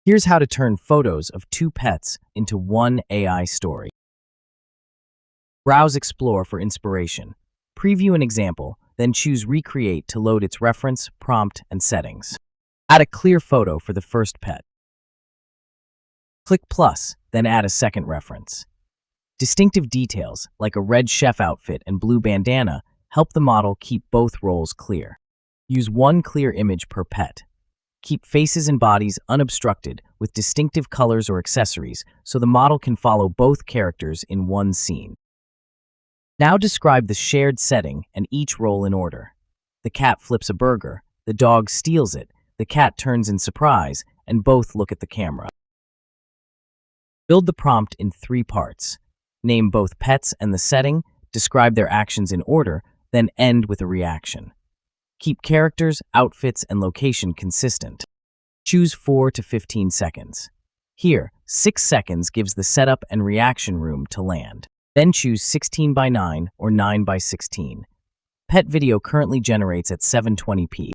Here's how to turn photos of two pets into one AI story. Browse Explore for inspiration. Preview an example, then choose Recreate to load its reference, prompt, and settings. Add a clear photo for the first pet. Click Plus, then add a second reference. Distinctive details, like a red chef outfit and blue bandana, help the model keep both roles clear. Use one clear image per pet. Keep faces and bodies unobstructed with distinctive colors or accessories so the model can follow both characters in one scene. Now describe the shared setting and each role in order. The cat flips a burger, the dog steals it, the cat turns in surprise, and both look at the camera. Build the prompt in 3 parts. Name both pets and the setting, describe their actions in order, then end with a reaction. Keep characters, outfits, and location consistent. Choose 4 to 15 seconds. Here, 6 seconds gives the setup and reaction room to land. Then choose 16:9 or 9:16. Pet video currently generates at 720p.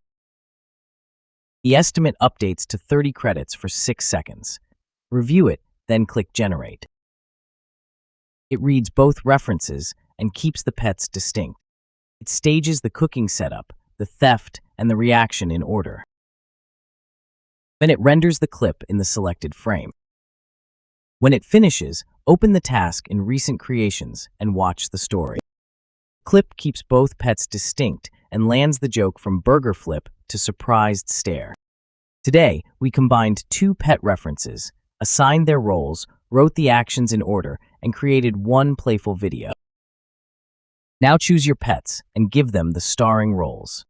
The estimate updates to 30 credits for 6 seconds. Review it, then click Generate. It reads both references and keeps the pets distinct. It stages the cooking setup, the theft, and the reaction in order. Then it renders the clip in the selected frame. When it finishes, open the task in Recent Creations and watch the story. Clip keeps both pets distinct and lands the joke from burger flip to surprised stare. Today, we combined 2 pet references, assigned their roles, wrote the actions in order, and created one playful video. Now choose your pets and give them the starring roles.